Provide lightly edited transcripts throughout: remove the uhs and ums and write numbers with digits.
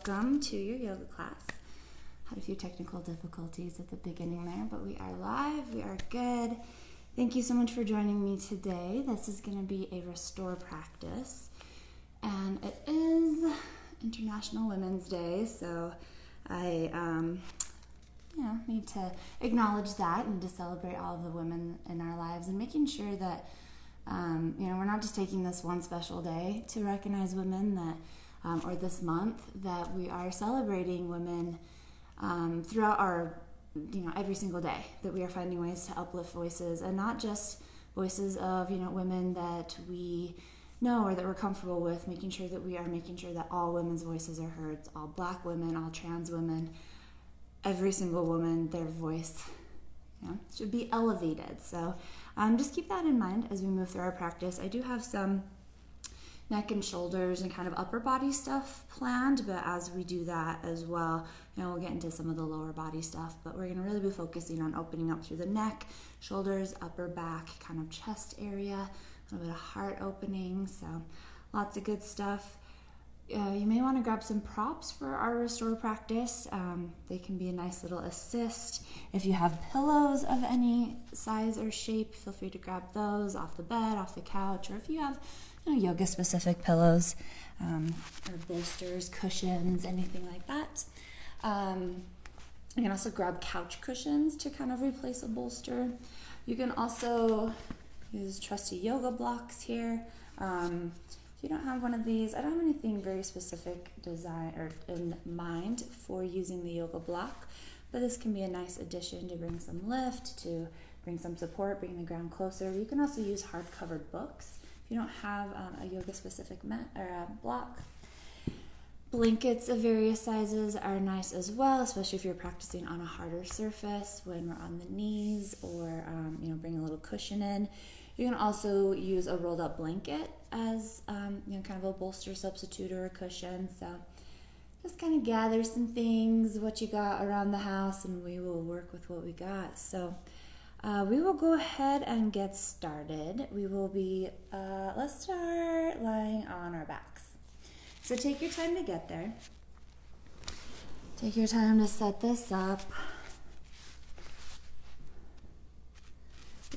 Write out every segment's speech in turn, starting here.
welcome to your yoga class. Had a few technical difficulties at the beginning there, but we are live, we are good. Thank you so much for joining me today. This is going to be a restore practice, and it is International Women's Day, so I need to acknowledge that and to celebrate all of the women in our lives and making sure that we're not just taking this one special day to recognize women that or this month, that we are celebrating women throughout our, every single day, that we are finding ways to uplift voices, and not just voices of, women that we know or that we're comfortable with, making sure that all women's voices are heard, all Black women, all trans women, every single woman, their voice should be elevated. So just keep that in mind as we move through our practice. I do have some neck and shoulders and kind of upper body stuff planned, but as we do that as well, we'll get into some of the lower body stuff, but we're going to really be focusing on opening up through the neck, shoulders, upper back, kind of chest area, a little bit of heart opening, so lots of good stuff. You may want to grab some props for our restore practice. They can be a nice little assist. If you have pillows of any size or shape, feel free to grab those off the bed, off the couch, or if you have yoga specific pillows or bolsters, cushions, anything like that. You can also grab couch cushions to kind of replace a bolster. You can also use trusty yoga blocks here. If you don't have one of these, I don't have anything very specific design or in mind for using the yoga block, but this can be a nice addition to bring some lift, to bring some support, bring the ground closer. You can also use hard-covered books if you don't have a yoga-specific mat or a block. Blankets of various sizes are nice as well, especially if you're practicing on a harder surface when we're on the knees, or bring a little cushion in. You can also use a rolled up blanket as kind of a bolster substitute or a cushion. So just kind of gather some things, what you got around the house, and we will work with what we got. So we will go ahead and get started. We will be, let's start lying on our backs. So take your time to get there. Take your time to set this up.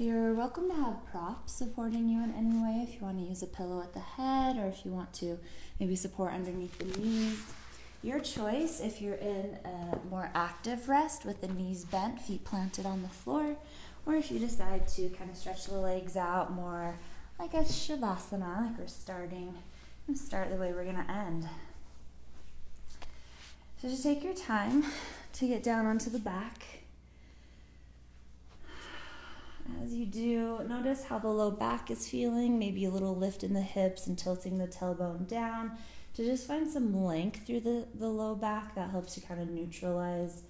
You're welcome to have props supporting you in any way, if you want to use a pillow at the head, or if you want to maybe support underneath the knees. Your choice if you're in a more active rest with the knees bent, feet planted on the floor, or if you decide to kind of stretch the legs out more like a Shavasana, like we're starting, and start the way we're going to end. So just take your time to get down onto the back. As you do, notice how the low back is feeling, maybe a little lift in the hips and tilting the tailbone down to just find some length through the low back. That helps you kind of neutralize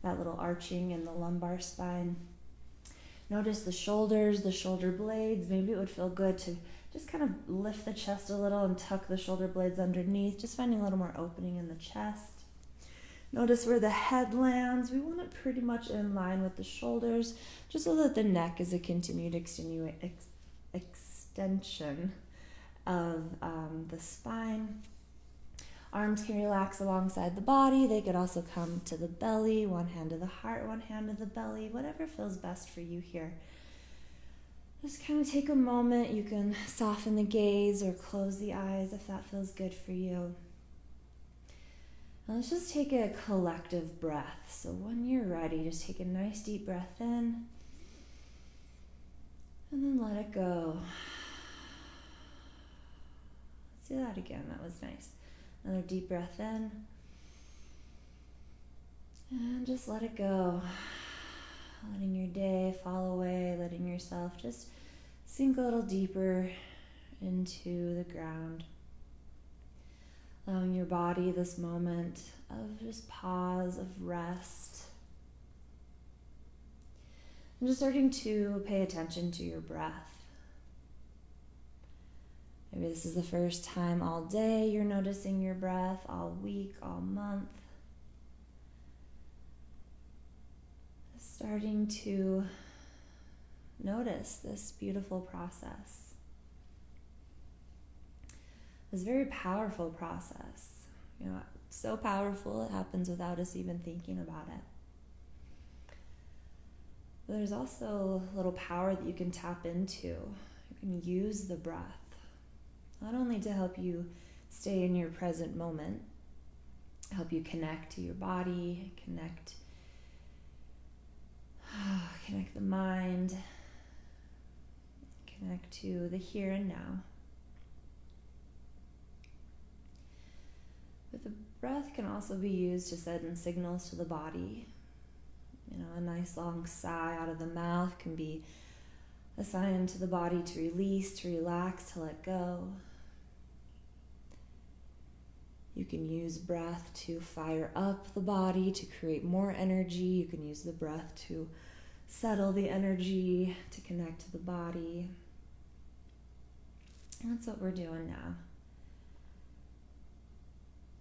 that little arching in the lumbar spine. Notice the shoulders, the shoulder blades. Maybe it would feel good to just kind of lift the chest a little and tuck the shoulder blades underneath, just finding a little more opening in the chest. Notice where the head lands. We want it pretty much in line with the shoulders, just so that the neck is a continued extension of the spine. Arms can relax alongside the body. They could also come to the belly, one hand to the heart, one hand to the belly, whatever feels best for you here. Just kind of take a moment. You can soften the gaze or close the eyes if that feels good for you. Now let's just take a collective breath. So when you're ready, just take a nice deep breath in, and then let it go. Let's do that again. That was nice. Another deep breath in, and just let it go. Letting your day fall away, letting yourself just sink a little deeper into the ground. Allowing your body this moment of just pause, of rest. And just starting to pay attention to your breath. Maybe this is the first time all day you're noticing your breath, all week, all month. Starting to notice this beautiful process. This very powerful process. So powerful, it happens without us even thinking about it. But there's also a little power that you can tap into. You can use the breath, not only to help you stay in your present moment, help you connect to your body, connect the mind, connect to the here and now. But the breath can also be used to send signals to the body. A nice long sigh out of the mouth can be a sign to the body to release, to relax, to let go. You can use breath to fire up the body, to create more energy. You can use the breath to settle the energy, to connect to the body. And that's what we're doing now.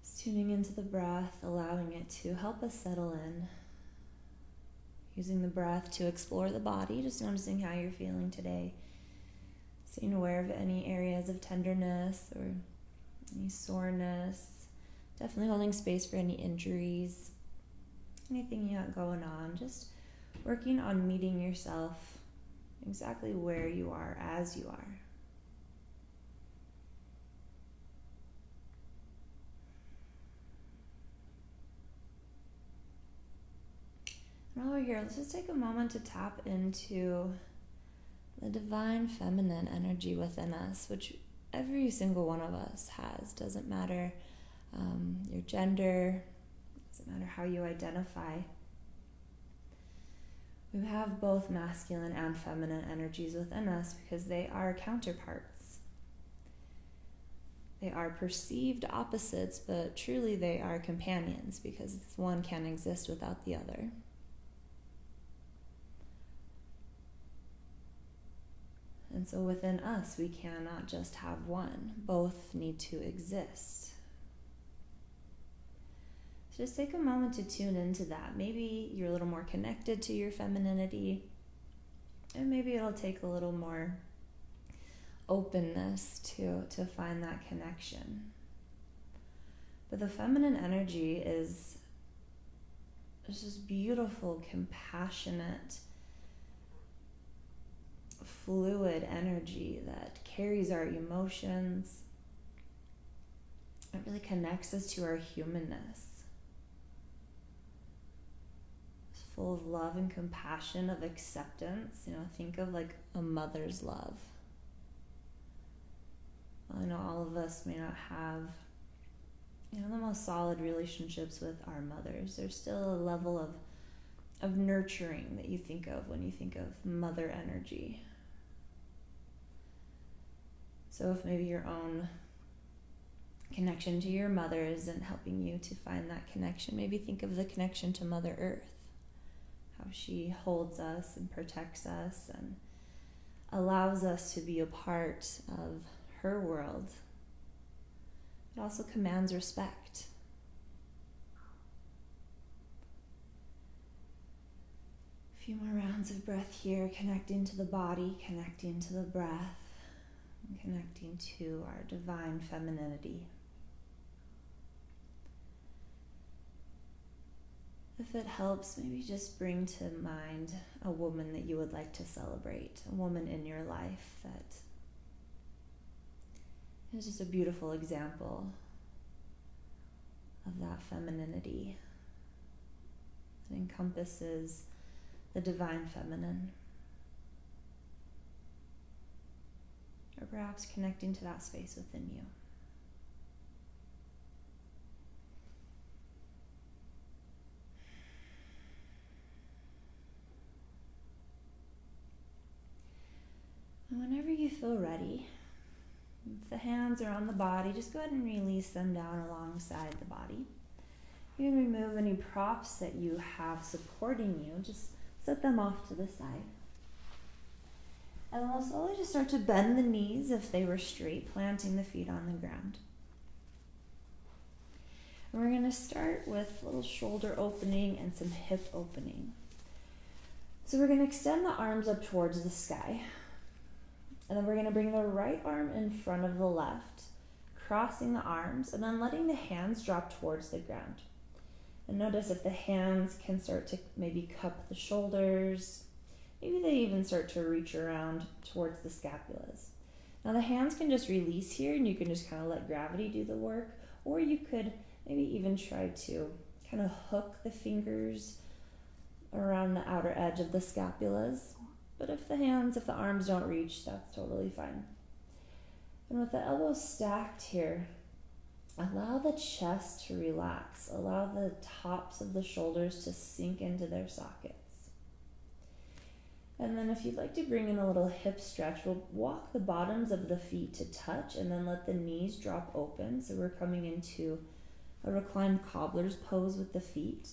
Just tuning into the breath, allowing it to help us settle in. Using the breath to explore the body, just noticing how you're feeling today. Staying aware of any areas of tenderness or any soreness. Definitely holding space for any injuries, anything you got going on. Just working on meeting yourself exactly where you are, as you are. And while we're here, let's just take a moment to tap into the divine feminine energy within us, which every single one of us has. Doesn't matter your gender, doesn't matter how you identify. We have both masculine and feminine energies within us because they are counterparts. They are perceived opposites, but truly they are companions because one can't exist without the other. And so within us, we cannot just have one. Both need to exist. So just take a moment to tune into that. Maybe you're a little more connected to your femininity, and maybe it'll take a little more openness to find that connection. But the feminine energy is just beautiful, compassionate, fluid energy that carries our emotions. It really connects us to our humanness. It's full of love and compassion, of acceptance. Think of like a mother's love. I know all of us may not have the most solid relationships with our mothers. There's still a level of nurturing that you think of when you think of mother energy. So if maybe your own connection to your mother isn't helping you to find that connection, maybe think of the connection to Mother Earth, how she holds us and protects us and allows us to be a part of her world. It also commands respect. A few more rounds of breath here, connecting to the body, connecting to the breath, and connecting to our divine femininity. If it helps, maybe just bring to mind a woman that you would like to celebrate, a woman in your life that is just a beautiful example of that femininity that encompasses the divine feminine. Or perhaps connecting to that space within you. And whenever you feel ready, if the hands are on the body, just go ahead and release them down alongside the body. You can remove any props that you have supporting you. Just set them off to the side. And we'll slowly just start to bend the knees if they were straight, planting the feet on the ground. And we're going to start with a little shoulder opening and some hip opening. So we're going to extend the arms up towards the sky. And then we're going to bring the right arm in front of the left, crossing the arms and then letting the hands drop towards the ground. And notice if the hands can start to maybe cup the shoulders. Maybe they even start to reach around towards the scapulas. Now the hands can just release here and you can just kind of let gravity do the work, or you could maybe even try to kind of hook the fingers around the outer edge of the scapulas. But if the arms don't reach, that's totally fine. And with the elbows stacked here, allow the chest to relax. Allow the tops of the shoulders to sink into their sockets. And then if you'd like to bring in a little hip stretch, we'll walk the bottoms of the feet to touch and then let the knees drop open. So we're coming into a reclined cobbler's pose with the feet.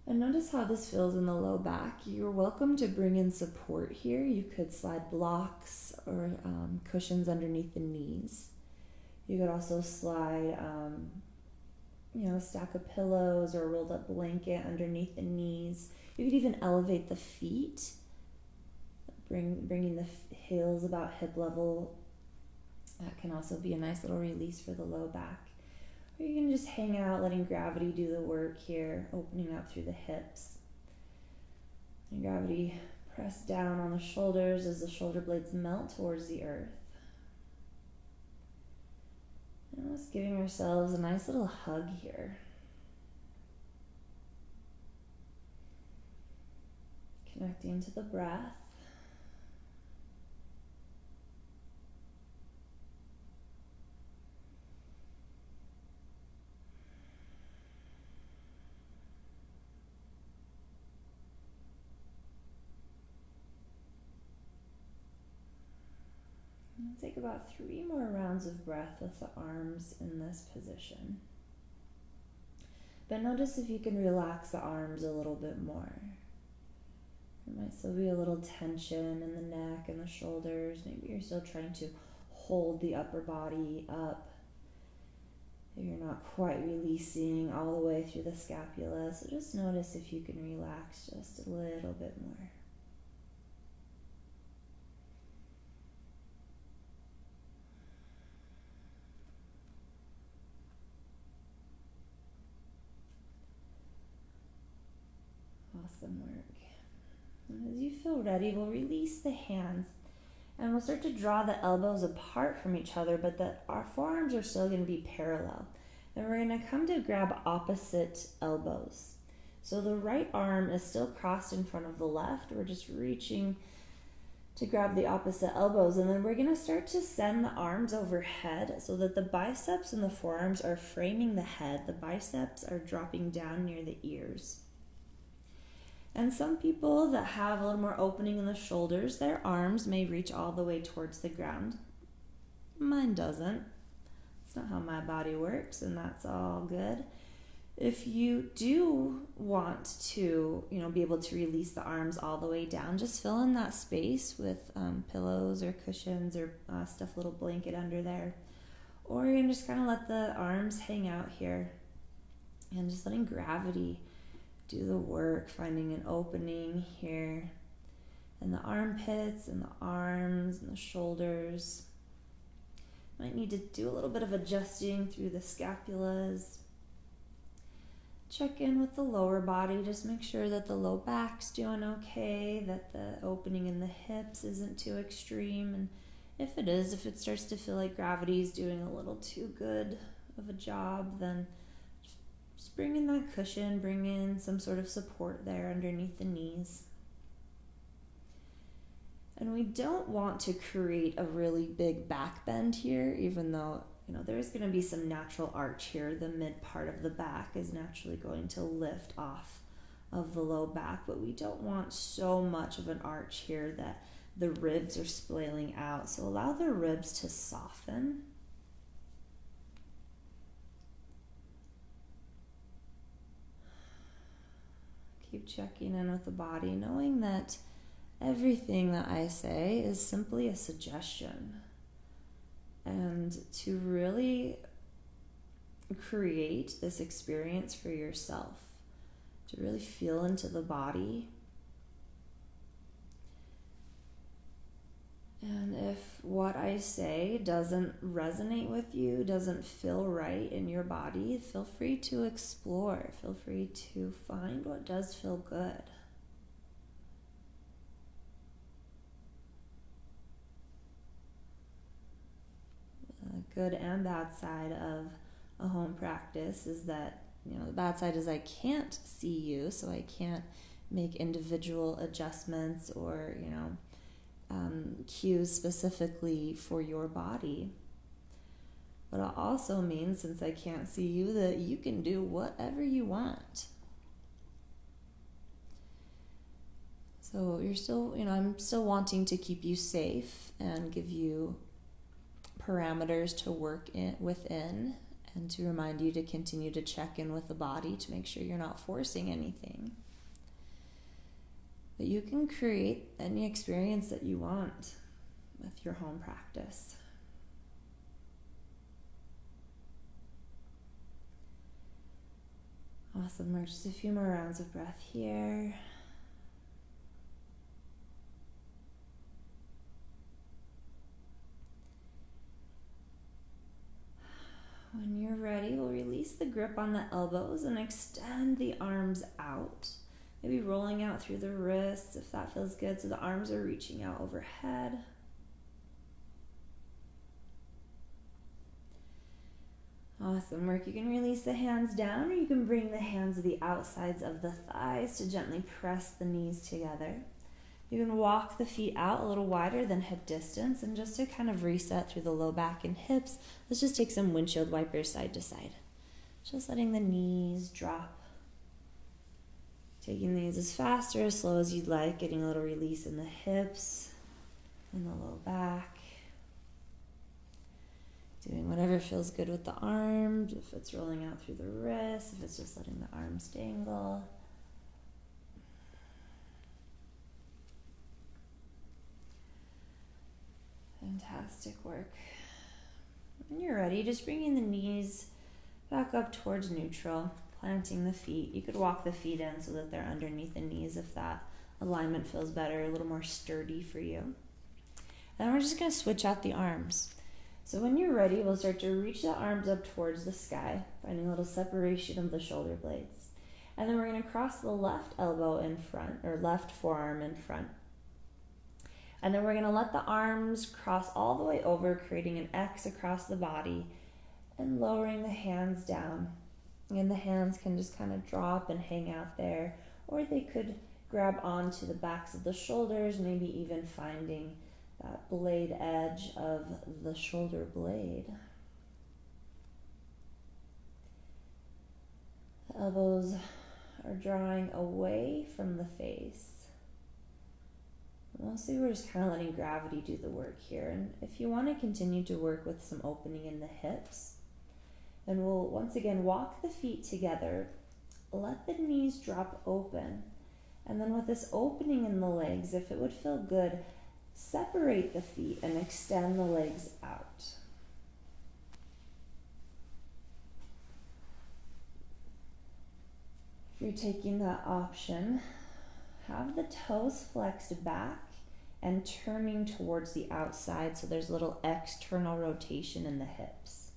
And notice how this feels in the low back. You're welcome to bring in support here. You could slide blocks or cushions underneath the knees. You could also slide a stack of pillows or a rolled up blanket underneath the knees. You could even elevate the feet, bringing the heels about hip level. That can also be a nice little release for the low back. Or you can just hang out, letting gravity do the work here, opening up through the hips. And gravity press down on the shoulders as the shoulder blades melt towards the earth. And just giving ourselves a nice little hug here. Connecting to the breath. Take about 3 more rounds of breath with the arms in this position. But notice if you can relax the arms a little bit more. There might still be a little tension in the neck and the shoulders. Maybe you're still trying to hold the upper body up. Maybe you're not quite releasing all the way through the scapula. So just notice if you can relax just a little bit more. Awesome work. And as you feel ready, we'll release the hands and we'll start to draw the elbows apart from each other, but our forearms are still going to be parallel. And we're going to come to grab opposite elbows. So the right arm is still crossed in front of the left. We're just reaching to grab the opposite elbows, and then we're going to start to send the arms overhead so that the biceps and the forearms are framing the head. The biceps are dropping down near the ears. And some people that have a little more opening in the shoulders, their arms may reach all the way towards the ground. Mine doesn't. It's not how my body works, and that's all good. If you do want to, be able to release the arms all the way down, just fill in that space with pillows or cushions or stuff, a little blanket under there. Or you can just kind of let the arms hang out here and just letting gravity do the work, finding an opening here in the armpits and the arms and the shoulders. Might need to do a little bit of adjusting through the scapulas. Check in with the lower body. Just make sure that the low back's doing okay, that the opening in the hips isn't too extreme. And if it starts to feel like gravity's doing a little too good of a job, then just bring in that cushion, bring in some sort of support there underneath the knees. And we don't want to create a really big back bend here, even though, there's going to be some natural arch here. The mid part of the back is naturally going to lift off of the low back, but we don't want so much of an arch here that the ribs are splaying out. So allow the ribs to soften. Keep checking in with the body, knowing that everything that I say is simply a suggestion. And to really create this experience for yourself, to really feel into the body, And if what I say doesn't resonate with you, doesn't feel right in your body, feel free to explore. Feel free to find what does feel good. The good and bad side of a home practice is that, the bad side is I can't see you, so I can't make individual adjustments or, cues specifically for your body. But it also means, since I can't see you, that you can do whatever you want. So you're still, I'm still wanting to keep you safe and give you parameters to work within, and to remind you to continue to check in with the body to make sure you're not forcing anything. But you can create any experience that you want with your home practice. Awesome. We're just a few more rounds of breath here. When you're ready, we'll release the grip on the elbows and extend the arms out. Maybe rolling out through the wrists if that feels good, so the arms are reaching out overhead. Awesome work. You can release the hands down, or you can bring the hands to the outsides of the thighs to gently press the knees together. You can walk the feet out a little wider than hip distance, and just to kind of reset through the low back and hips, let's just take some windshield wipers side to side. Just letting the knees drop. Taking these as fast or as slow as you'd like, getting a little release in the hips and the low back. Doing whatever feels good with the arms, if it's rolling out through the wrists, if it's just letting the arms dangle. Fantastic work. When you're ready, just bringing the knees back up towards neutral, planting the feet. You could walk the feet in so that they're underneath the knees if that alignment feels better, a little more sturdy for you. And then we're just going to switch out the arms. So when you're ready, we'll start to reach the arms up towards the sky, finding a little separation of the shoulder blades. And then we're going to cross the left elbow in front, or left forearm in front. And then we're going to let the arms cross all the way over, creating an X across the body and lowering the hands down. And the hands can just kind of drop and hang out there, or they could grab onto the backs of the shoulders, maybe even finding that blade edge of the shoulder blade. The elbows are drawing away from the face. Mostly we're just kind of letting gravity do the work here. And if you want to continue to work with some opening in the hips, then we'll once again walk the feet together, let the knees drop open, and then with this opening in the legs, if it would feel good, separate the feet and extend the legs out. If you're taking that option, have the toes flexed back and turning towards the outside, so there's a little external rotation in the hips.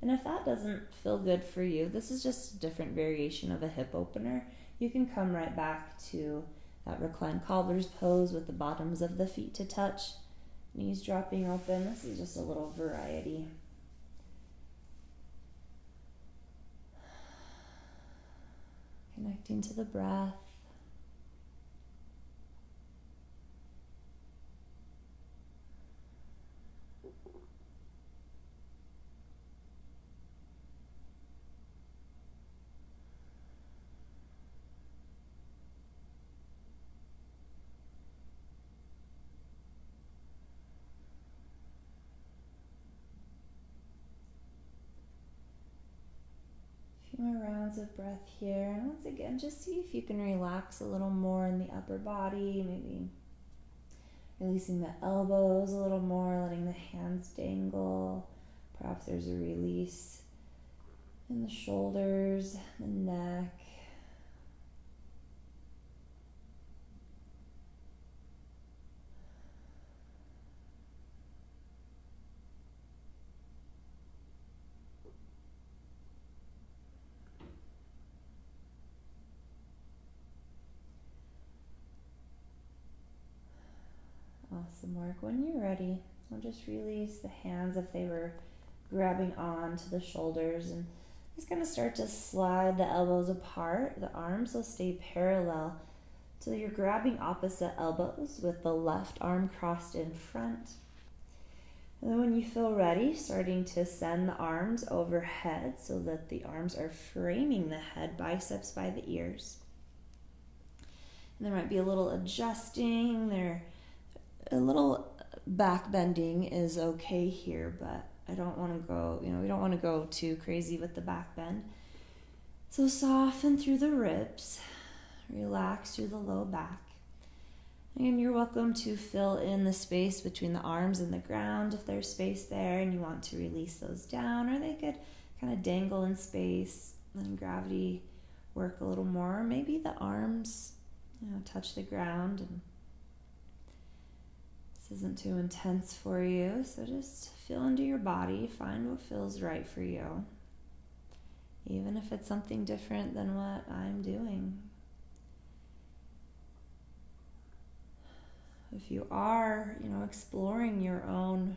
And if that doesn't feel good for you, this is just a different variation of a hip opener. You can come right back to that reclined cobbler's pose with the bottoms of the feet to touch, knees dropping open. This is just a little variety. Connecting to the breath. More rounds of breath here, and once again just see if you can relax a little more in the upper body, maybe releasing the elbows a little more, letting the hands dangle. Perhaps there's a release in the shoulders, the neck. Awesome work. When you're ready, we'll just release the hands if they were grabbing on to the shoulders, and just going to start to slide the elbows apart. The arms will stay parallel. So you're grabbing opposite elbows with the left arm crossed in front. And then when you feel ready, starting to send the arms overhead so that the arms are framing the head, biceps by the ears. And there might be a little adjusting. A little back bending is okay here, but I don't want to go, we don't want to go too crazy with the back bend. So soften through the ribs. Relax through the low back. And you're welcome to fill in the space between the arms and the ground if there's space there and you want to release those down, or they could kind of dangle in space, letting gravity work a little more. Maybe the arms, touch the ground, and this isn't too intense for you, so just feel into your body, find what feels right for you, even if it's something different than what I'm doing. If you are, exploring your own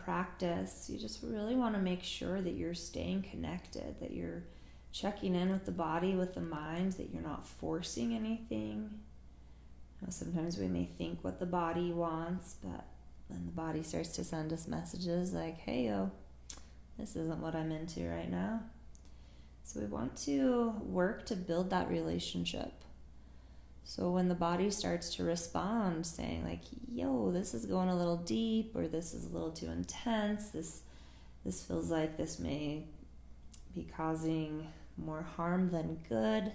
practice, you just really want to make sure that you're staying connected, that you're checking in with the body, with the mind, that you're not forcing anything. Sometimes we may think what the body wants, but then the body starts to send us messages like, hey, this isn't what I'm into right now. So we want to work to build that relationship. So when the body starts to respond, saying like, this is going a little deep, or this is a little too intense, this feels like this may be causing more harm than good,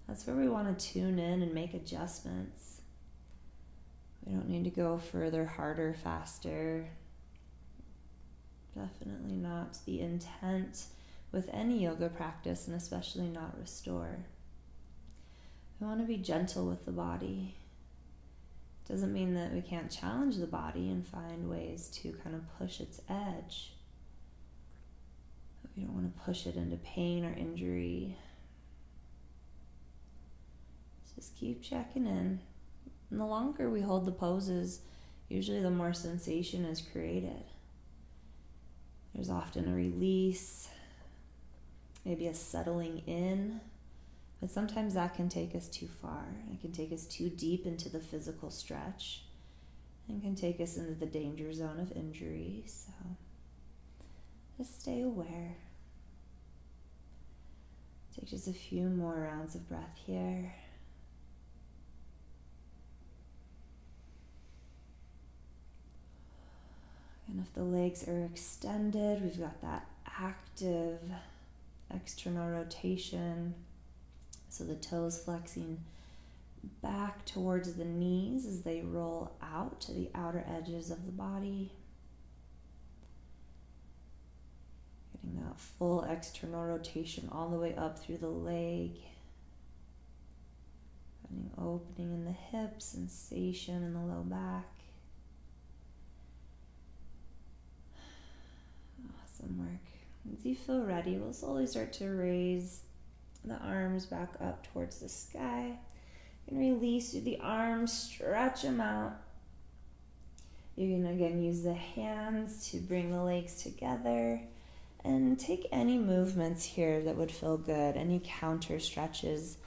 that's where we want to tune in and make adjustments. We don't need to go further, harder, faster. Definitely not the intent with any yoga practice, and especially not restore. We want to be gentle with the body. Doesn't mean that we can't challenge the body and find ways to kind of push its edge. But we don't want to push it into pain or injury. Just keep checking in. And the longer we hold the poses, usually the more sensation is created. There's often a release, maybe a settling in. But sometimes that can take us too far. It can take us too deep into the physical stretch and can take us into the danger zone of injury. So just stay aware. Take just a few more rounds of breath here. And if the legs are extended, we've got that active external rotation. So the toes flexing back towards the knees as they roll out to the outer edges of the body. Getting that full external rotation all the way up through the leg. Finding opening in the hips, sensation in the low back. Awesome work. As you feel ready, we'll slowly start to raise the arms back up towards the sky. You can release through the arms, stretch them out. You can again use the hands to bring the legs together and take any movements here that would feel good, any counter stretches.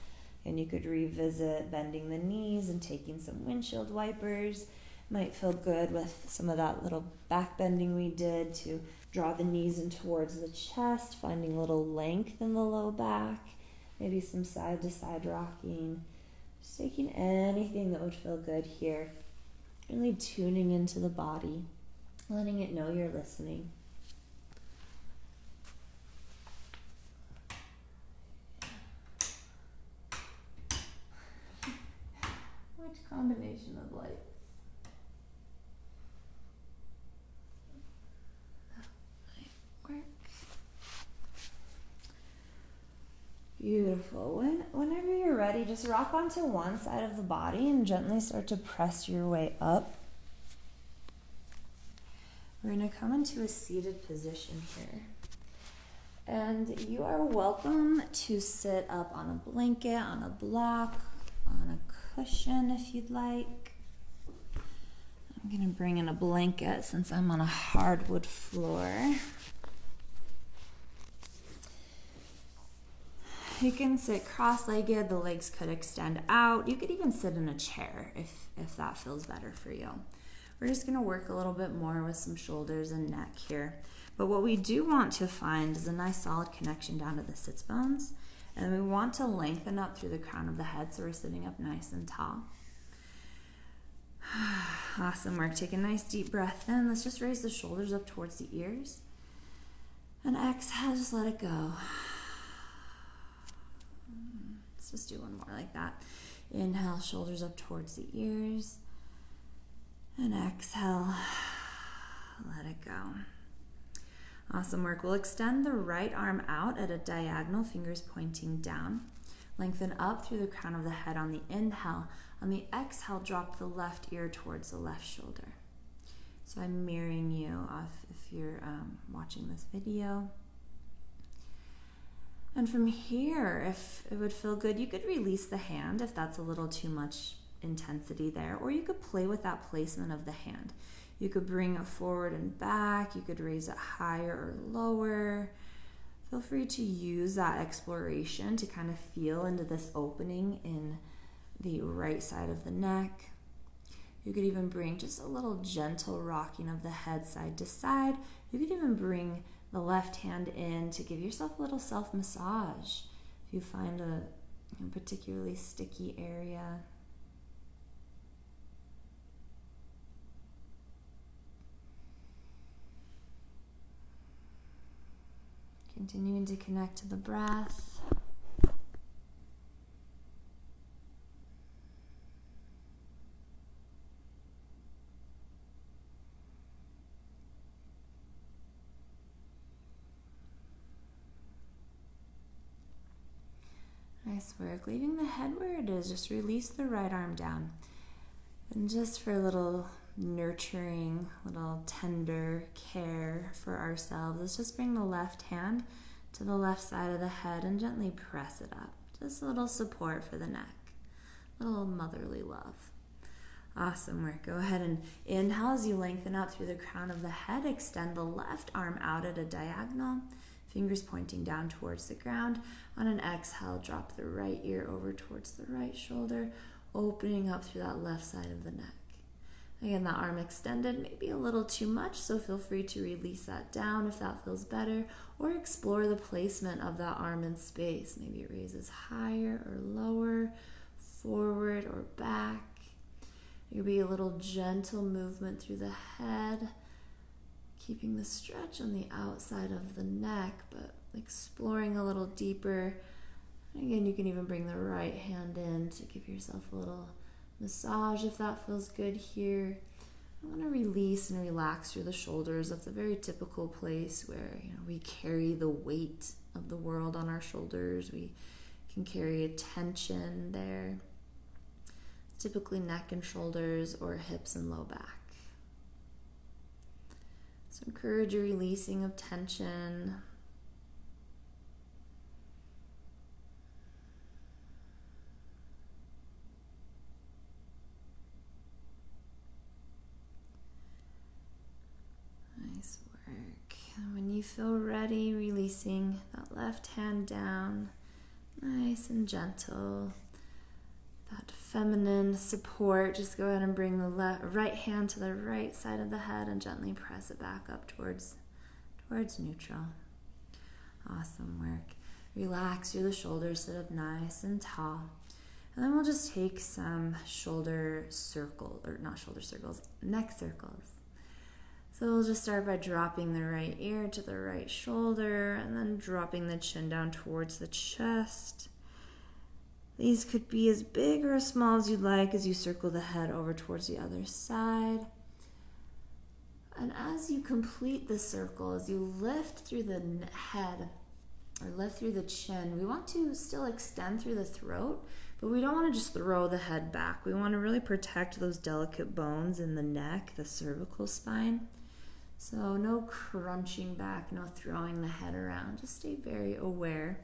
And you could revisit bending the knees and taking some windshield wipers. Might feel good with some of that little back bending we did to draw the knees in towards the chest, finding a little length in the low back. Maybe some side-to-side rocking. Just taking anything that would feel good here. Really tuning into the body, letting it know you're listening. Which combination of lights? Beautiful. Whenever you're ready, just rock onto one side of the body and gently start to press your way up. We're going to come into a seated position here. And you are welcome to sit up on a blanket, on a block, on a cushion if you'd like. I'm going to bring in a blanket since I'm on a hardwood floor. You can sit cross-legged, the legs could extend out. You could even sit in a chair if that feels better for you. We're just gonna work a little bit more with some shoulders and neck here. But what we do want to find is a nice solid connection down to the sits bones. And we want to lengthen up through the crown of the head so we're sitting up nice and tall. Awesome work. Take a nice deep breath in. Let's just raise the shoulders up towards the ears. And exhale, just let it go. Let's just do one more like that. Inhale, shoulders up towards the ears. And exhale, let it go. Awesome work. We'll extend the right arm out at a diagonal, fingers pointing down. Lengthen up through the crown of the head on the inhale. On the exhale, drop the left ear towards the left shoulder. So I'm mirroring you if you're watching this video. And from here, if it would feel good, you could release the hand if that's a little too much intensity there, or you could play with that placement of the hand. You could bring it forward and back, you could raise it higher or lower. Feel free to use that exploration to kind of feel into this opening in the right side of the neck. You could even bring just a little gentle rocking of the head side to side. You could even bring the left hand in to give yourself a little self-massage if you find a particularly sticky area. Continuing to connect to the breath. Nice work. Leaving the head where it is, just release the right arm down. And just for a little nurturing, little tender care for ourselves, let's just bring the left hand to the left side of the head and gently press it up. Just a little support for the neck, a little motherly love. Awesome work. Go ahead and inhale as you lengthen up through the crown of the head. Extend the left arm out at a diagonal, fingers pointing down towards the ground. On an exhale, drop the right ear over towards the right shoulder, opening up through that left side of the neck. Again, that arm extended, maybe a little too much, so feel free to release that down if that feels better, or explore the placement of that arm in space. Maybe it raises higher or lower, forward or back. It could be a little gentle movement through the head, keeping the stretch on the outside of the neck, but exploring a little deeper. Again, you can even bring the right hand in to give yourself a little massage if that feels good here. I want to release and relax through the shoulders. That's a very typical place where we carry the weight of the world on our shoulders. We can carry a tension there. It's typically neck and shoulders or hips and low back. So encourage a releasing of tension. Nice work. And when you feel ready, releasing that left hand down, nice and gentle. That feminine support, just go ahead and bring the right hand to the right side of the head and gently press it back up towards neutral. Awesome work. Relax through the shoulders, sit up nice and tall. And then we'll just take some neck circles. So we'll just start by dropping the right ear to the right shoulder and then dropping the chin down towards the chest. These could be as big or as small as you'd like as you circle the head over towards the other side. And as you complete the circle, as you lift through the head or lift through the chin, we want to still extend through the throat, but we don't want to just throw the head back. We want to really protect those delicate bones in the neck, the cervical spine. So no crunching back, no throwing the head around. Just stay very aware.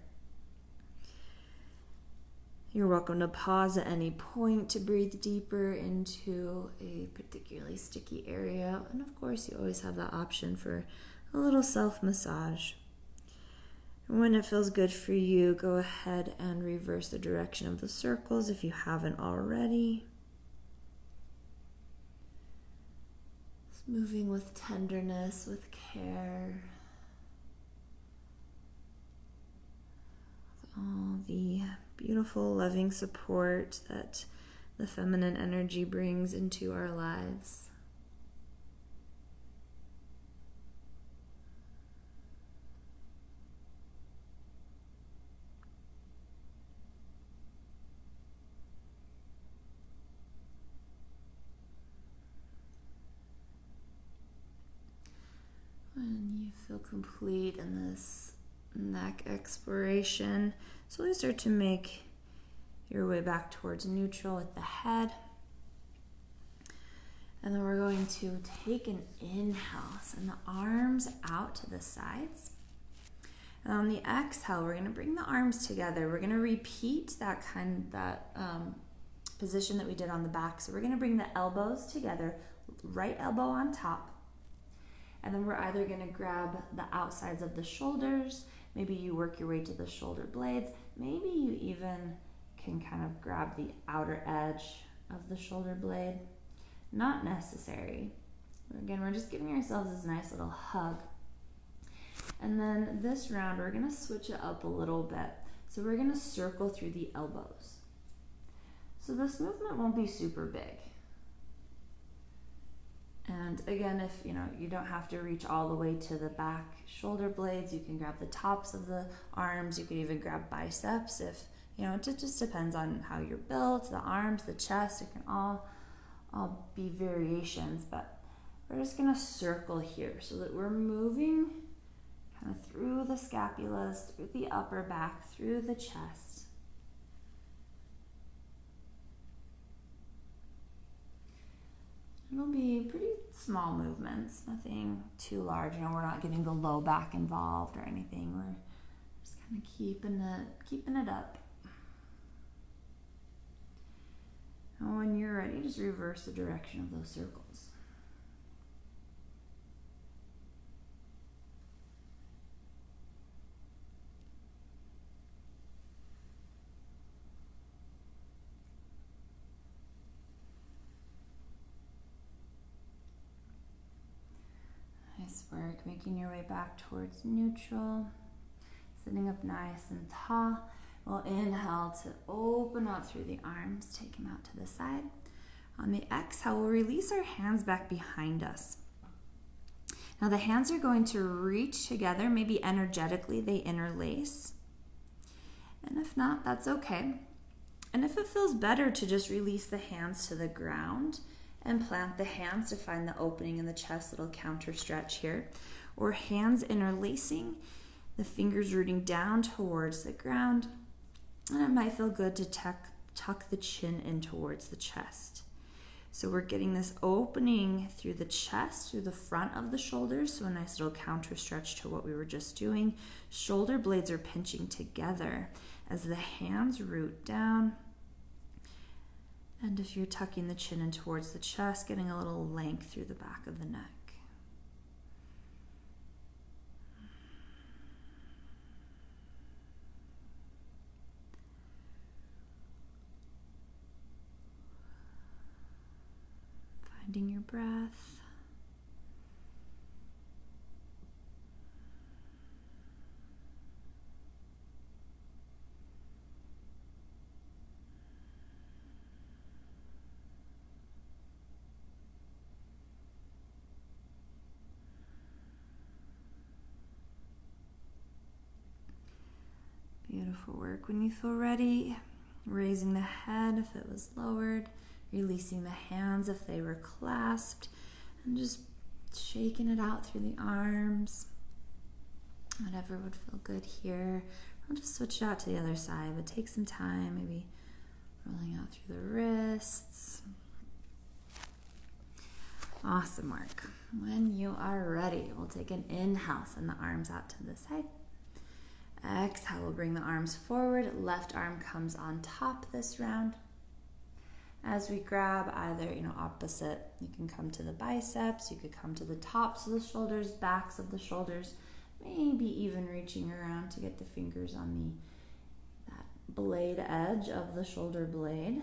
You're welcome to pause at any point to breathe deeper into a particularly sticky area. And of course, you always have the option for a little self-massage. And when it feels good for you, go ahead and reverse the direction of the circles if you haven't already. Just moving with tenderness, with care. With all the beautiful, loving support that the feminine energy brings into our lives. When you feel complete in this neck exploration, slowly start to make your way back towards neutral with the head. And then we're going to take an inhale, send the arms out to the sides. And on the exhale, we're going to bring the arms together. We're going to repeat that position that we did on the back. So we're going to bring the elbows together, right elbow on top. And then we're either going to grab the outsides of the shoulders. Maybe you work your way to the shoulder blades. Maybe you even can kind of grab the outer edge of the shoulder blade. Not necessary. Again, we're just giving ourselves this nice little hug. And then this round, we're going to switch it up a little bit. So we're going to circle through the elbows. So this movement won't be super big. And again, if you don't have to reach all the way to the back shoulder blades, you can grab the tops of the arms. You could even grab biceps if, it just depends on how you're built, the arms, the chest. It can all be variations, but we're just going to circle here so that we're moving kind of through the scapulas, through the upper back, through the chest. It'll be pretty small movements, nothing too large. We're not getting the low back involved or anything. We're just kind of keeping it up. And when you're ready, just reverse the direction of those circles. Nice work, making your way back towards neutral, sitting up nice and tall. We'll inhale to open up through the arms, take them out to the side. On the exhale, we'll release our hands back behind us. Now the hands are going to reach together, maybe energetically they interlace. And if not, that's okay. And if it feels better to just release the hands to the ground and plant the hands to find the opening in the chest, little counter stretch here, or hands interlacing, the fingers rooting down towards the ground, and it might feel good to tuck the chin in towards the chest. So we're getting this opening through the chest, through the front of the shoulders, so a nice little counter stretch to what we were just doing. Shoulder blades are pinching together as the hands root down. And if you're tucking the chin in towards the chest, getting a little length through the back of the neck. Finding your breath. Beautiful work. When you feel ready, raising the head if it was lowered, releasing the hands if they were clasped, and just shaking it out through the arms. Whatever would feel good here. I'll just switch it out to the other side, but take some time, maybe rolling out through the wrists. Awesome work. When you are ready, we'll take an inhale, send the arms out to the side. Exhale, we'll bring the arms forward. Left arm comes on top this round. As we grab either, opposite, you can come to the biceps, you could come to the tops of the shoulders, backs of the shoulders, maybe even reaching around to get the fingers on that blade edge of the shoulder blade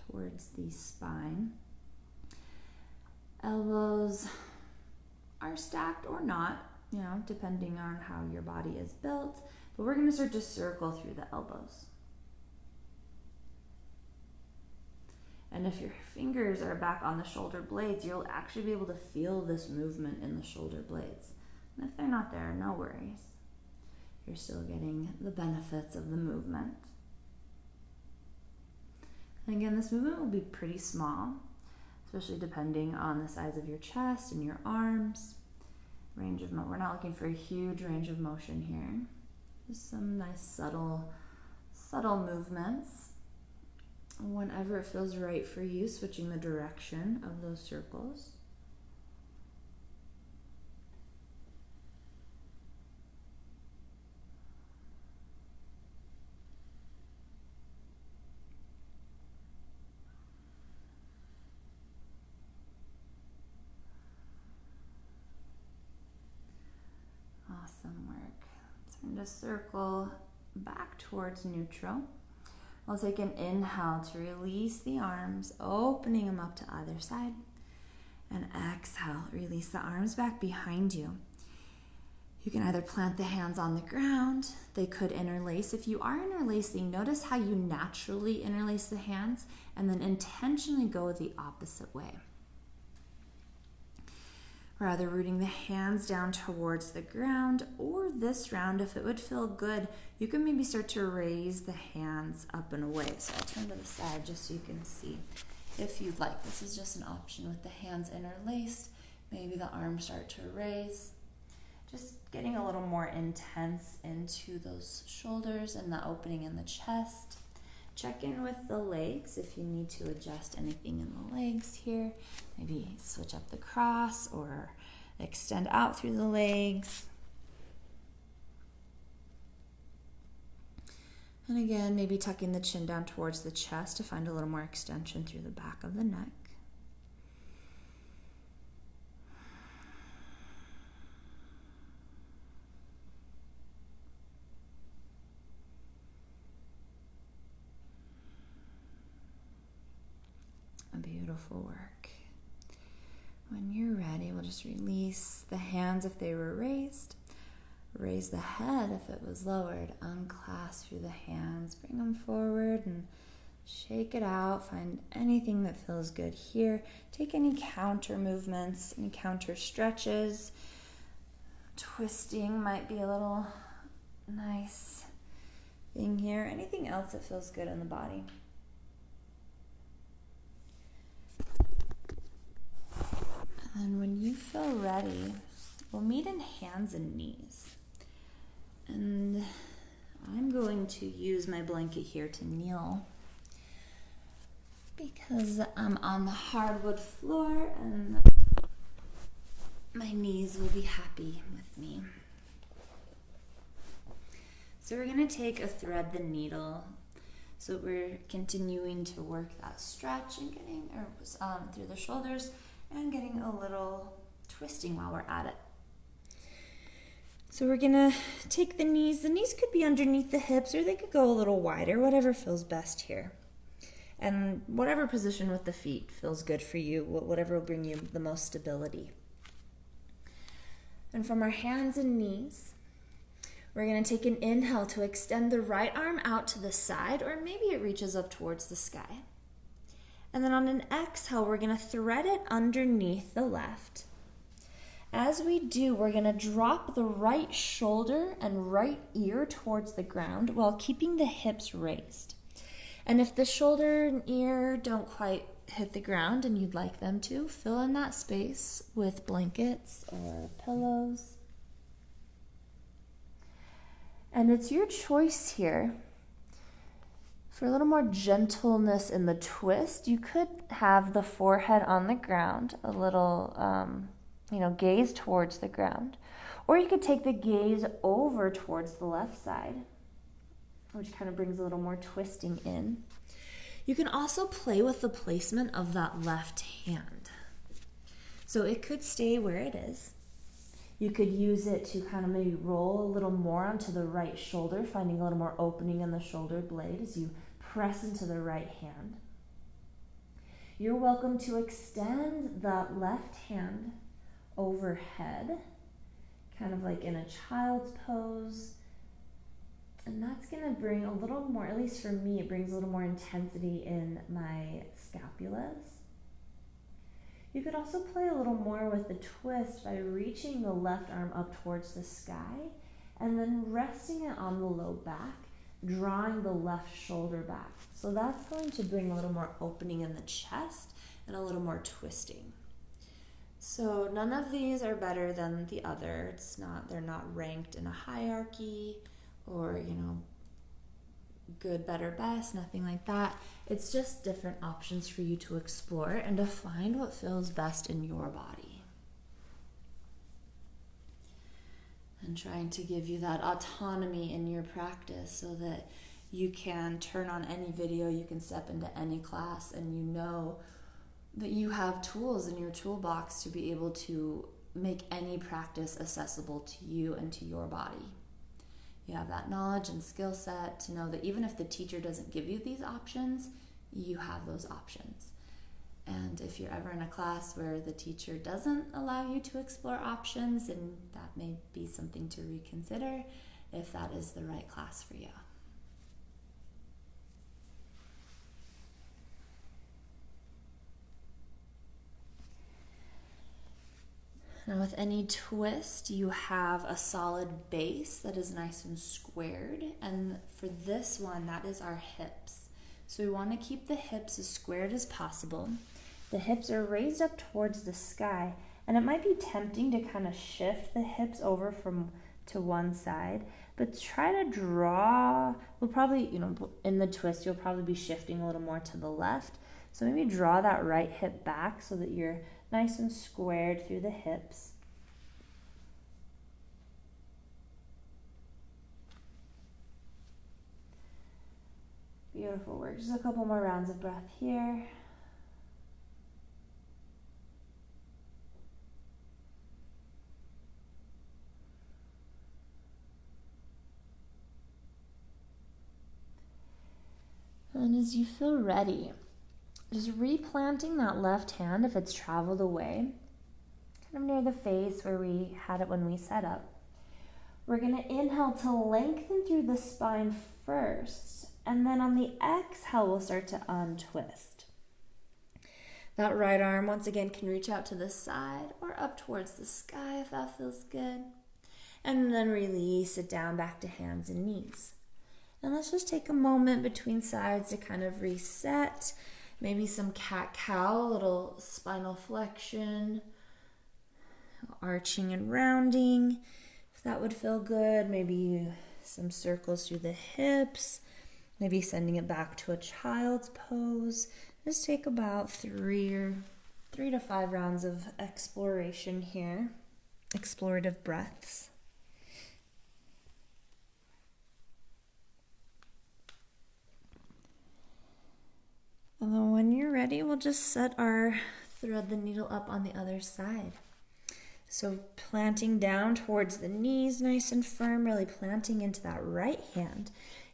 towards the spine. Elbows are stacked or not, depending on how your body is built, but we're going to start to circle through the elbows. And if your fingers are back on the shoulder blades, you'll actually be able to feel this movement in the shoulder blades. And if they're not there, no worries. You're still getting the benefits of the movement. And again, this movement will be pretty small, especially depending on the size of your chest and your arms. Range of motion. We're not looking for a huge range of motion here. Just some nice subtle movements. Whenever it feels right for you, switching the direction of those circles. Awesome work. Turn to circle back towards neutral. I'll take an inhale to release the arms, opening them up to either side. And exhale, release the arms back behind you. You can either plant the hands on the ground. They could interlace. If you are interlacing, notice how you naturally interlace the hands and then intentionally go the opposite way. We're either rooting the hands down towards the ground, or this round, if it would feel good, you can maybe start to raise the hands up and away. So I'll turn to the side just so you can see if you'd like. This is just an option with the hands interlaced. Maybe the arms start to raise. Just getting a little more intense into those shoulders and the opening in the chest. Check in with the legs if you need to adjust anything in the legs here. Maybe switch up the cross or extend out through the legs. And again, maybe tucking the chin down towards the chest to find a little more extension through the back of the neck. Beautiful work. When you're ready, we'll just release the hands if they were raised. Raise the head if it was lowered. Unclasp through the hands. Bring them forward and shake it out. Find anything that feels good here. Take any counter movements, any counter stretches. Twisting might be a little nice thing here. Anything else that feels good in the body. And when you feel ready, we'll meet in hands and knees. And I'm going to use my blanket here to kneel because I'm on the hardwood floor and my knees will be happy with me. So we're going to take a thread the needle. So we're continuing to work that stretch and getting through the shoulders and getting a little twisting while we're at it. So we're gonna take the knees. The knees could be underneath the hips or they could go a little wider, whatever feels best here. And whatever position with the feet feels good for you, whatever will bring you the most stability. And from our hands and knees, we're gonna take an inhale to extend the right arm out to the side, or maybe it reaches up towards the sky. And then on an exhale, we're going to thread it underneath the left. As we do, we're going to drop the right shoulder and right ear towards the ground while keeping the hips raised. And if the shoulder and ear don't quite hit the ground and you'd like them to, fill in that space with blankets or pillows. And it's your choice here. For a little more gentleness in the twist, you could have the forehead on the ground, a little gaze towards the ground. Or you could take the gaze over towards the left side, which kind of brings a little more twisting in. You can also play with the placement of that left hand. So it could stay where it is. You could use it to kind of maybe roll a little more onto the right shoulder, finding a little more opening in the shoulder blade as you press into the right hand. You're welcome to extend that left hand overhead, kind of like in a child's pose. And that's going to bring a little more, at least for me, it brings a little more intensity in my scapulas. You could also play a little more with the twist by reaching the left arm up towards the sky and then resting it on the low back, drawing the left shoulder back. So that's going to bring a little more opening in the chest and a little more twisting. So none of these are better than the other. They're not ranked in a hierarchy or, good, better, best, nothing like that. It's just different options for you to explore and to find what feels best in your body. And trying to give you that autonomy in your practice so that you can turn on any video, you can step into any class, and you know that you have tools in your toolbox to be able to make any practice accessible to you and to your body. You have that knowledge and skill set to know that even if the teacher doesn't give you these options, you have those options. And if you're ever in a class where the teacher doesn't allow you to explore options, then that may be something to reconsider if that is the right class for you. Now with any twist, you have a solid base that is nice and squared. And for this one, that is our hips. So we want to keep the hips as squared as possible. The hips are raised up towards the sky, and it might be tempting to kind of shift the hips over to one side, but try to draw. We'll probably, in the twist, you'll probably be shifting a little more to the left. So maybe draw that right hip back so that you're nice and squared through the hips. Beautiful work. Just a couple more rounds of breath here. And as you feel ready, just replanting that left hand if it's traveled away, kind of near the face where we had it when we set up. We're going to inhale to lengthen through the spine first, and then on the exhale, we'll start to untwist. That right arm, once again, can reach out to the side or up towards the sky if that feels good. And then release it down back to hands and knees. And let's just take a moment between sides to kind of reset. Maybe some cat-cow, a little spinal flexion, arching and rounding, if that would feel good. Maybe some circles through the hips, maybe sending it back to a child's pose. Just take about 3 to 5 rounds of exploration here, explorative breaths. And then when you're ready, we'll just thread the needle up on the other side. So planting down towards the knees, nice and firm, really planting into that right hand.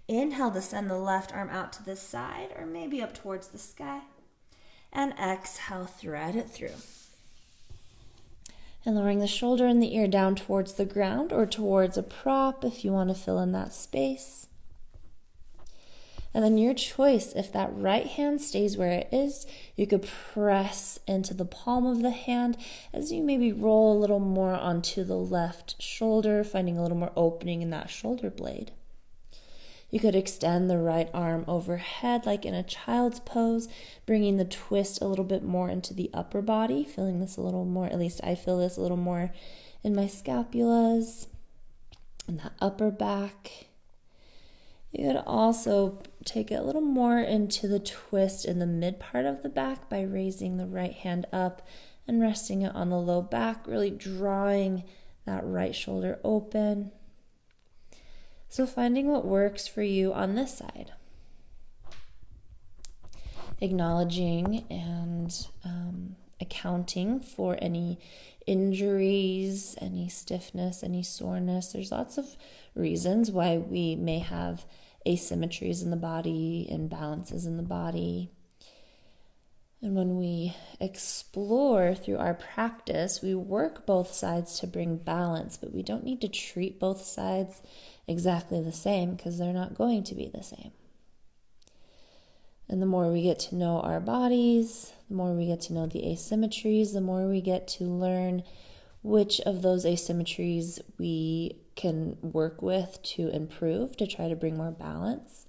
Inhale to send the left arm out to the side or maybe up towards the sky. And exhale, thread it through. And lowering the shoulder and the ear down towards the ground or towards a prop if you want to fill in that space. And then your choice, if that right hand stays where it is, you could press into the palm of the hand as you maybe roll a little more onto the left shoulder, finding a little more opening in that shoulder blade. You could extend the right arm overhead like in a child's pose, bringing the twist a little bit more into the upper body, feeling this a little more, at least I feel this a little more in my scapulas and that upper back. You could also take it a little more into the twist in the mid part of the back by raising the right hand up and resting it on the low back, really drawing that right shoulder open. So finding what works for you on this side. Acknowledging and accounting for any injuries, any stiffness, any soreness. There's lots of reasons why we may have asymmetries in the body, imbalances in the body. And when we explore through our practice, we work both sides to bring balance, but we don't need to treat both sides exactly the same because they're not going to be the same. And the more we get to know our bodies, the more we get to know the asymmetries, the more we get to learn which of those asymmetries we can work with to improve, to try to bring more balance,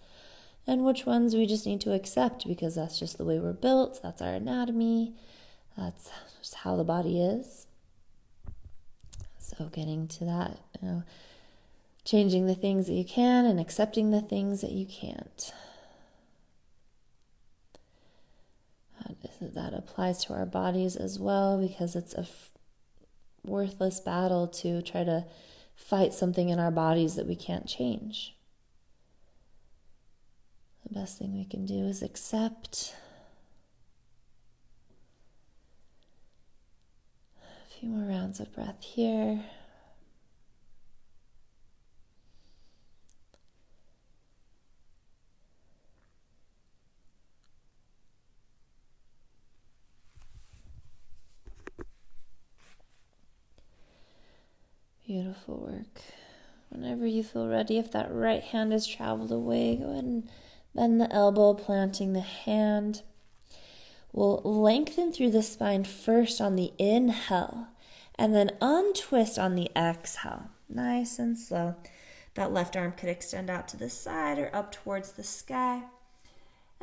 and which ones we just need to accept because that's just the way we're built, that's our anatomy, that's just how the body is. So getting to that, changing the things that you can and accepting the things that you can't. That applies to our bodies as well because it's a worthless battle to try to fight something in our bodies that we can't change. The best thing we can do is accept. A few more rounds of breath here. Beautiful work. Whenever you feel ready, if that right hand has traveled away, go ahead and bend the elbow, planting the hand. We'll lengthen through the spine first on the inhale, and then untwist on the exhale. Nice and slow. That left arm could extend out to the side or up towards the sky.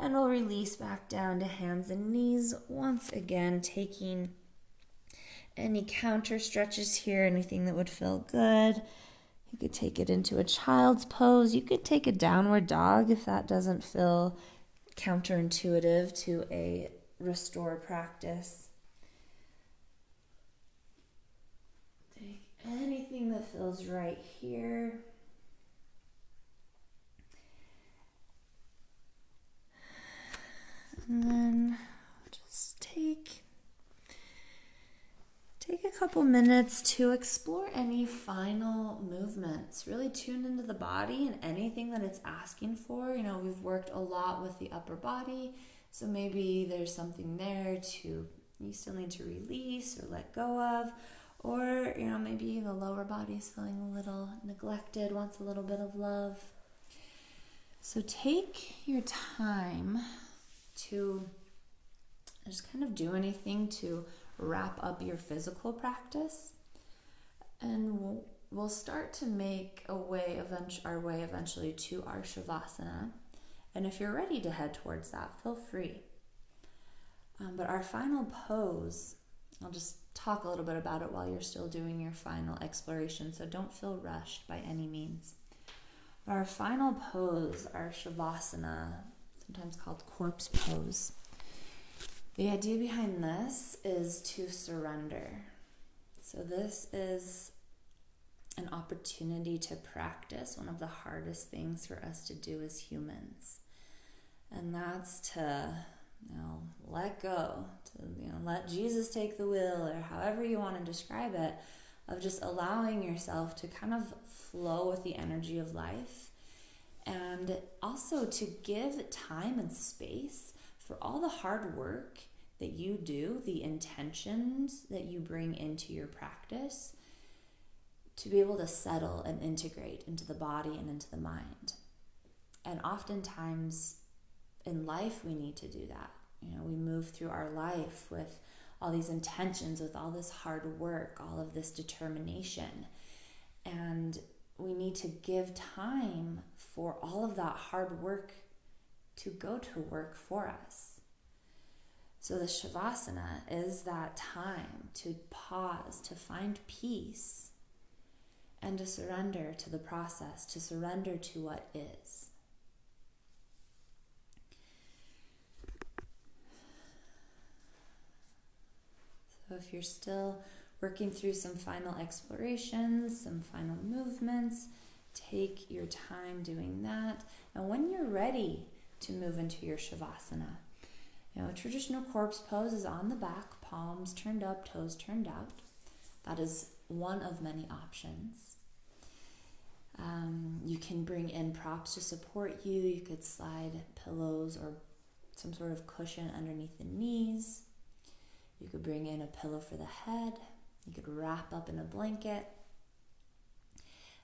And we'll release back down to hands and knees. Once again, taking any counter stretches here, anything that would feel good. You could take it into a child's pose. You could take a downward dog if that doesn't feel counterintuitive to a restore practice. Take anything that feels right here. And then just take a couple minutes to explore any final movements. Really tune into the body and anything that it's asking for. We've worked a lot with the upper body, so maybe there's something there you still need to release or let go of. Or, maybe the lower body is feeling a little neglected, wants a little bit of love. So take your time to just kind of do anything to wrap up your physical practice, and we'll start to make our way eventually to our Shavasana. And if you're ready to head towards that, feel free. But our final pose, I'll just talk a little bit about it while you're still doing your final exploration, so don't feel rushed by any means. But our final pose, our Shavasana, sometimes called corpse pose, the idea behind this is to surrender. So this is an opportunity to practice one of the hardest things for us to do as humans. And that's to let go, to let Jesus take the wheel, or however you want to describe it, of just allowing yourself to kind of flow with the energy of life, and also to give time and space for all the hard work that you do, the intentions that you bring into your practice, to be able to settle and integrate into the body and into the mind. And oftentimes in life we need to do that. We move through our life with all these intentions, with all this hard work, all of this determination. And we need to give time for all of that hard work to go to work for us. So the Shavasana is that time to pause, to find peace, and to surrender to the process, to surrender to what is. So if you're still working through some final explorations, some final movements, take your time doing that. And when you're ready to move into your Shavasana, a traditional corpse pose is on the back, palms turned up, toes turned out. That is one of many options. You can bring in props to support you. You could slide pillows or some sort of cushion underneath the knees. You could bring in a pillow for the head. You could wrap up in a blanket.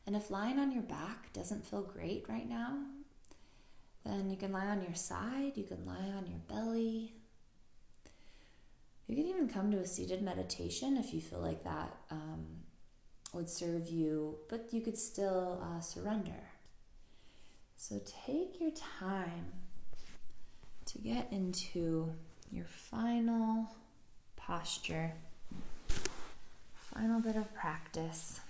And if lying on your back doesn't feel great right now, then you can lie on your side. You can lie on your belly. You can even come to a seated meditation if you feel like that would serve you, but you could still surrender. So take your time to get into your final posture, final bit of practice.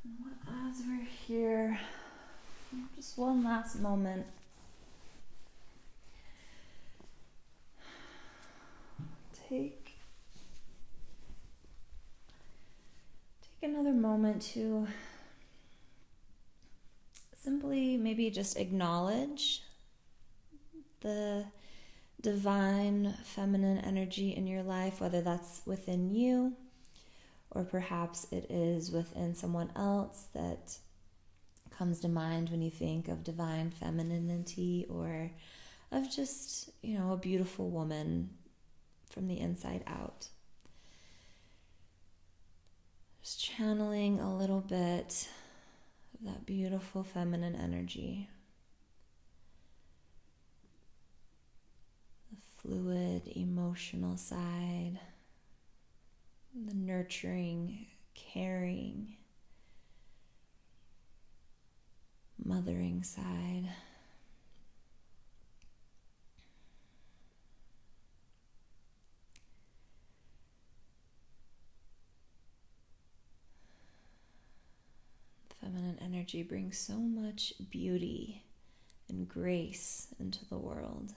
And as we're here, just one last moment. Take another moment to simply maybe just acknowledge the divine feminine energy in your life, whether that's within you or perhaps it is within someone else that comes to mind when you think of divine femininity, or of just, a beautiful woman from the inside out. Just channeling a little bit of that beautiful feminine energy. The fluid, emotional side, the nurturing, caring, mothering side. Feminine energy brings so much beauty and grace into the world.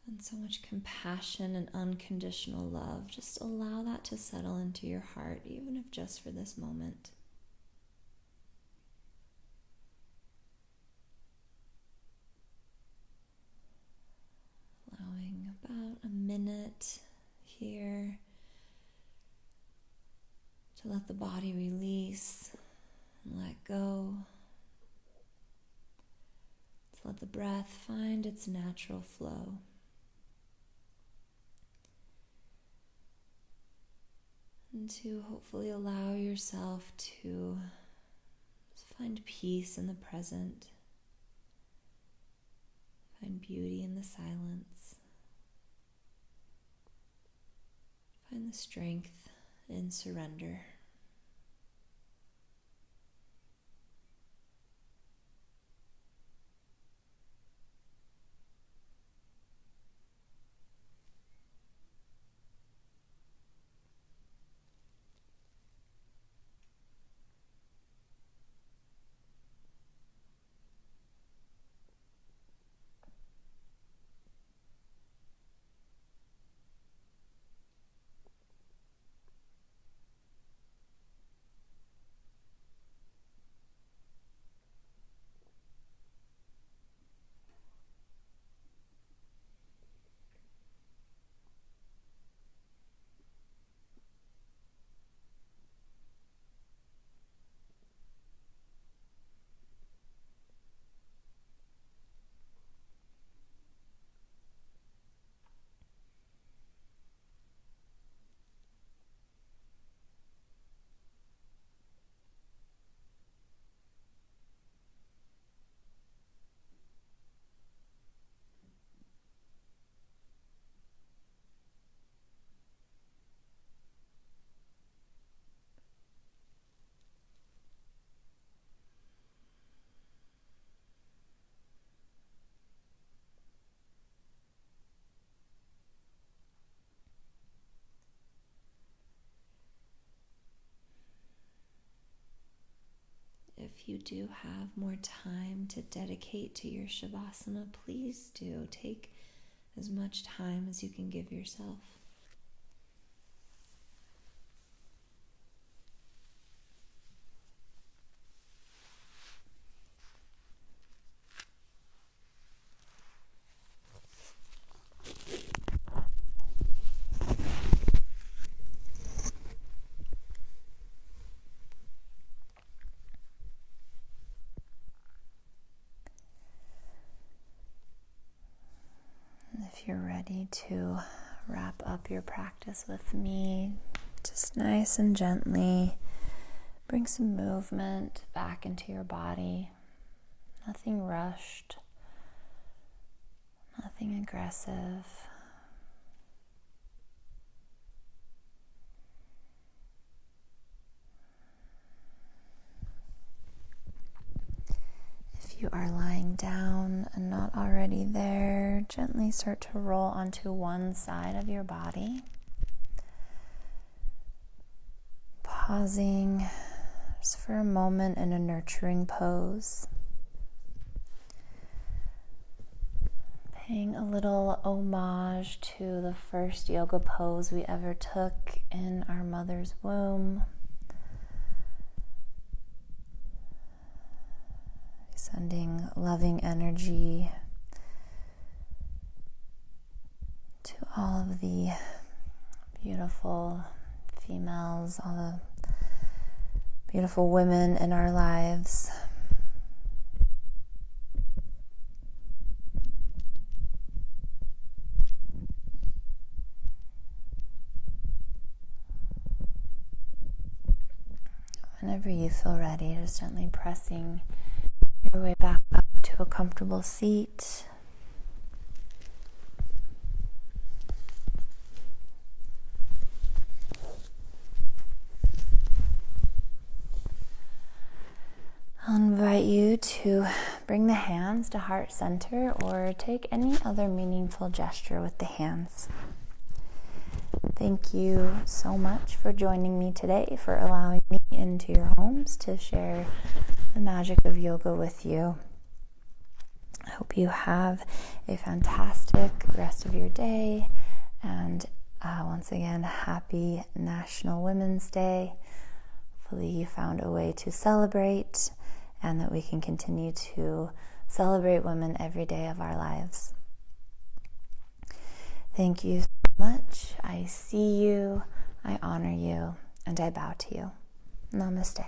And so much compassion and unconditional love. Just allow that to settle into your heart, even if just for this moment. Allowing about a minute here to let the body release and let go. To let the breath find its natural flow. And to hopefully allow yourself to find peace in the present. Find beauty in the silence. Find the strength in surrender. if you do have more time to dedicate to your Shavasana, please do take as much time as you can give yourself. If you're ready to wrap up your practice with me, just nice and gently bring some movement back into your body. Nothing rushed, nothing aggressive. If you are lying down and not already there, gently start to roll onto one side of your body. Pausing just for a moment in a nurturing pose. Paying a little homage to the first yoga pose we ever took in our mother's womb. Sending loving energy to all of the beautiful females, all the beautiful women in our lives. Whenever you feel ready, just gently pressing your way back up to a comfortable seat. I'll invite you to bring the hands to heart center or take any other meaningful gesture with the hands. Thank you so much for joining me today, for allowing me into your homes to share the magic of yoga with you. I hope you have a fantastic rest of your day, and once again, happy National Women's Day. Hopefully you found a way to celebrate, and that we can continue to celebrate women every day of our lives. Thank you so much. I see you, I honor you, and I bow to you. Namaste.